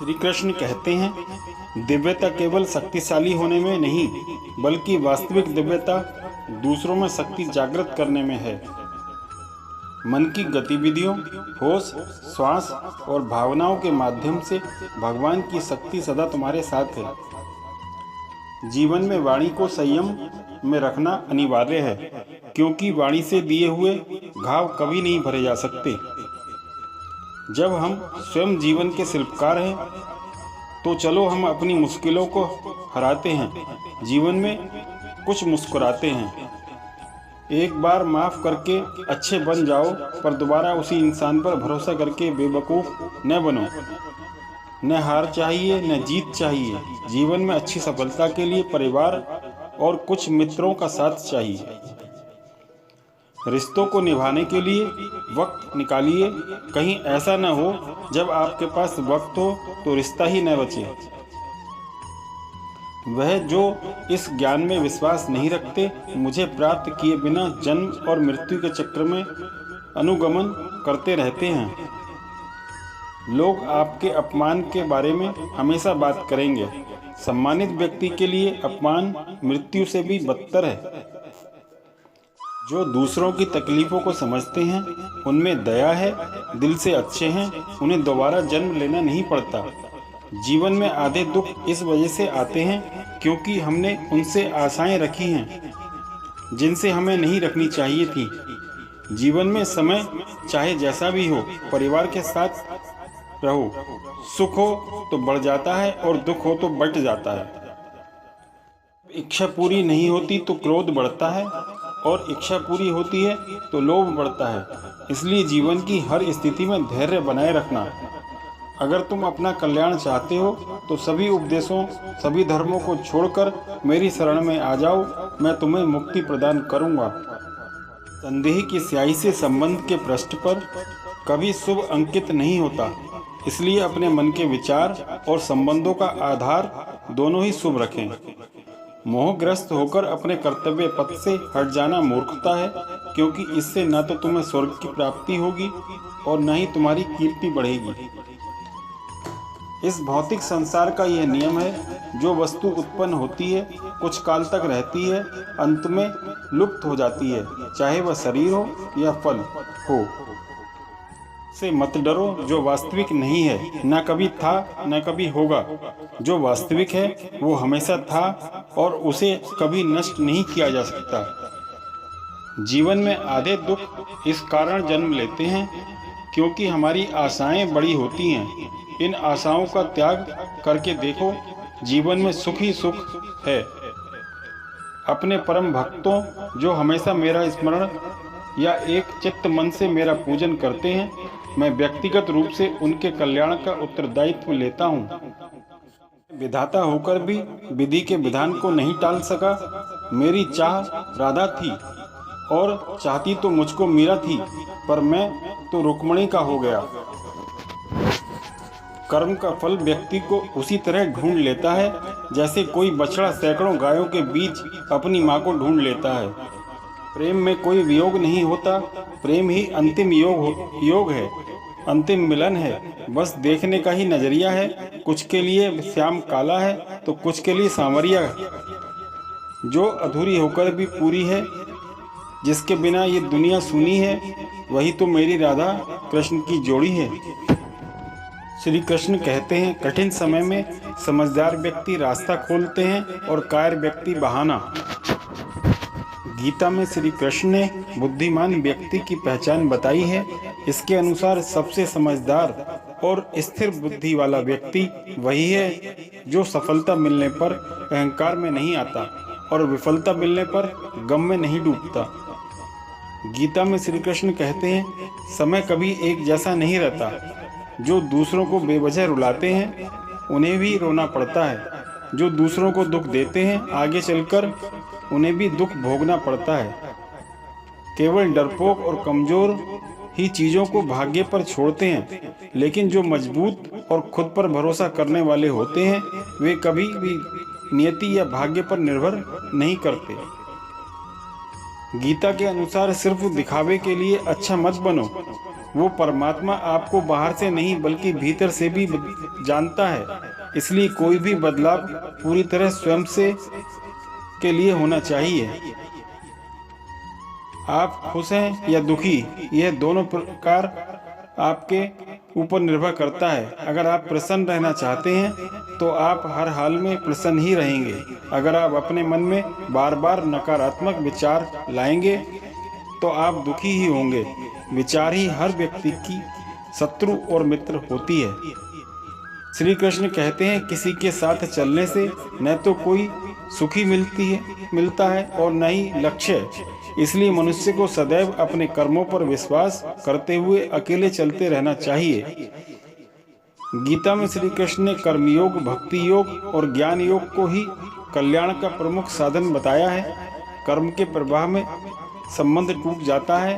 श्री कृष्ण कहते हैं, दिव्यता केवल शक्तिशाली होने में नहीं बल्कि वास्तविक दिव्यता दूसरों में शक्ति जागृत करने में है। मन की गतिविधियों, होश, श्वास और भावनाओं के माध्यम से भगवान की शक्ति सदा तुम्हारे साथ है। जीवन में वाणी को संयम में रखना अनिवार्य है, क्योंकि वाणी से दिए हुए घाव कभी नहीं भरे जा सकते। जब हम स्वयं जीवन के शिल्पकार हैं, तो चलो हम अपनी मुश्किलों को हराते हैं, जीवन में कुछ मुस्कुराते हैं। एक बार माफ़ करके अच्छे बन जाओ, पर दोबारा उसी इंसान पर भरोसा करके बेवकूफ़ न बनो। न हार चाहिए न जीत चाहिए। जीवन में अच्छी सफलता के लिए परिवार और कुछ मित्रों का साथ चाहिए। रिश्तों को निभाने के लिए वक्त निकालिए। कहीं ऐसा न हो जब आपके पास वक्त हो तो रिश्ता ही न बचे। वह जो इस ज्ञान में विश्वास नहीं रखते, मुझे प्राप्त किए बिना जन्म और मृत्यु के चक्र में अनुगमन करते रहते हैं। लोग आपके अपमान के बारे में हमेशा बात करेंगे। सम्मानित व्यक्ति के लिए अपमान मृत्यु से भी बदतर है। जो दूसरों की तकलीफों को समझते हैं, उनमें दया है, दिल से अच्छे हैं, उन्हें दोबारा जन्म लेना नहीं पड़ता। जीवन में आधे दुख इस वजह से आते हैं क्योंकि हमने उनसे आशाएं रखी हैं जिनसे हमें नहीं रखनी चाहिए थी। जीवन में समय चाहे जैसा भी हो, परिवार के साथ रहो। सुख हो तो बढ़ जाता है और दुख हो तो बट जाता है। इच्छा पूरी नहीं होती तो क्रोध बढ़ता है, और इच्छा पूरी होती है तो लोभ बढ़ता है। इसलिए जीवन की हर स्थिति में धैर्य बनाए रखना। अगर तुम अपना कल्याण चाहते हो तो सभी उपदेशों, सभी धर्मों को छोड़कर मेरी शरण में आ जाओ। मैं तुम्हें मुक्ति प्रदान करूंगा। संदेह की स्याही से संबंध के पृष्ठ पर कभी शुभ अंकित नहीं होता। इसलिए अपने मन के विचार और संबंधों का आधार दोनों ही शुभ रखें। मोहग्रस्त होकर अपने कर्तव्य पथ से हट जाना मूर्खता है, क्योंकि इससे न तो तुम्हें स्वर्ग की प्राप्ति होगी और न ही तुम्हारी कीर्ति बढ़ेगी। इस भौतिक संसार का यह नियम है, जो वस्तु उत्पन्न होती है कुछ काल तक रहती है, अंत में लुप्त हो जाती है, चाहे वह शरीर हो या फल हो। से मत डरो जो वास्तविक नहीं है, न कभी था न कभी होगा। जो वास्तविक है वो हमेशा था और उसे कभी नष्ट नहीं किया जा सकता। जीवन में आधे दुख इस कारण जन्म लेते हैं क्योंकि हमारी आशाएं बड़ी होती हैं। इन आशाओं का त्याग करके देखो, जीवन में सुख ही सुख है। अपने परम भक्तों जो हमेशा मेरा स्मरण या एक चित्त मन से मेरा पूजन करते हैं, मैं व्यक्तिगत रूप से उनके कल्याण का उत्तरदायित्व लेता हूँ। विधाता होकर भी विधि के विधान को नहीं टाल सका। मेरी चाह राधा थी और चाहती तो मुझको मीरा थी, पर मैं तो रुक्मणी का हो गया। कर्म का फल व्यक्ति को उसी तरह ढूंढ लेता है जैसे कोई बछड़ा सैकड़ों गायों के बीच अपनी माँ को ढूंढ लेता है। प्रेम में कोई वियोग नहीं होता। प्रेम ही अंतिम योग है, अंतिम मिलन है। बस देखने का ही नजरिया है। कुछ के लिए श्याम काला है तो कुछ के लिए सांवरिया, जो अधूरी होकर भी पूरी है। जिसके बिना ये दुनिया सूनी है, वही तो मेरी राधा कृष्ण की जोड़ी है। श्री कृष्ण कहते हैं, कठिन समय में समझदार व्यक्ति रास्ता खोलते हैं और कायर व्यक्ति बहाना। गीता में श्री कृष्ण ने बुद्धिमान व्यक्ति की पहचान बताई है। इसके अनुसार सबसे समझदार और स्थिर बुद्धि वाला व्यक्ति वही है जो सफलता मिलने पर अहंकार में नहीं आता और विफलता मिलने पर गम में नहीं डूबता। गीता में श्री कृष्ण कहते हैं, समय कभी एक जैसा नहीं रहता। जो दूसरों को बेवजह रुलाते हैं उन्हें भी रोना पड़ता है। जो दूसरों को दुख देते हैं, आगे चलकर उन्हें भी दुख भोगना पड़ता है। केवल डरपोक और कमजोर ही चीज़ों को भाग्य पर छोड़ते हैं, लेकिन जो मजबूत और खुद पर भरोसा करने वाले होते हैं, वे कभी भी नियति या भाग्य पर निर्भर नहीं करते। गीता के अनुसार सिर्फ दिखावे के लिए अच्छा मत बनो। वो परमात्मा आपको बाहर से नहीं बल्कि भीतर से भी जानता है। इसलिए कोई भी बदलाव पूरी तरह स्वयं से के लिए होना चाहिए। आप खुश हैं या दुखी, यह दोनों प्रकार आपके ऊपर निर्भर करता है। अगर आप प्रसन्न रहना चाहते हैं तो आप हर हाल में प्रसन्न ही रहेंगे। अगर आप अपने मन में बार बार नकारात्मक विचार लाएंगे तो आप दुखी ही होंगे। विचार ही हर व्यक्ति की शत्रु और मित्र होती है। श्री कृष्ण कहते हैं, किसी के साथ चलने से न तो कोई सुखी मिलता है और न ही लक्ष्य। इसलिए मनुष्य को सदैव अपने कर्मों पर विश्वास करते हुए अकेले चलते रहना चाहिए। गीता में श्री कृष्ण ने कर्मयोग, भक्ति योग और ज्ञान योग को ही कल्याण का प्रमुख साधन बताया है। कर्म के प्रवाह में संबंध टूट जाता है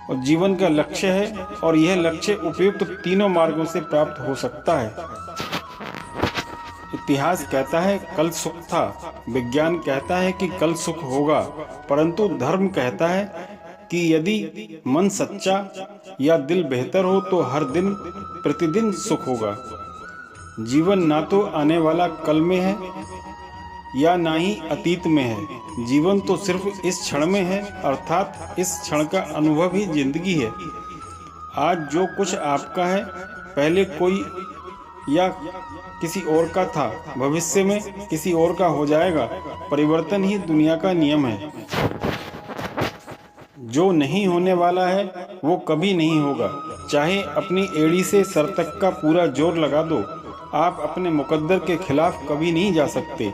और जीवन का लक्ष्य है, और यह लक्ष्य उपयुक्त तीनों मार्गों से प्राप्त हो सकता है। इतिहास कहता है कल सुख था, विज्ञान कहता है कि कल सुख होगा, परंतु धर्म कहता है कि यदि मन सच्चा या दिल बेहतर हो तो हर दिन प्रतिदिन सुख होगा। जीवन ना तो आने वाला कल में है या ना ही अतीत में है। जीवन तो सिर्फ इस क्षण में है, अर्थात इस क्षण का अनुभव ही जिंदगी है। आज जो कुछ आपका है पहले कोई या किसी और का था, भविष्य में किसी और का हो जाएगा। परिवर्तन ही दुनिया का नियम है। जो नहीं होने वाला है वो कभी नहीं होगा, चाहे अपनी एड़ी से सर तक का पूरा जोर लगा दो। आप अपने मुकद्दर के खिलाफ कभी नहीं जा सकते।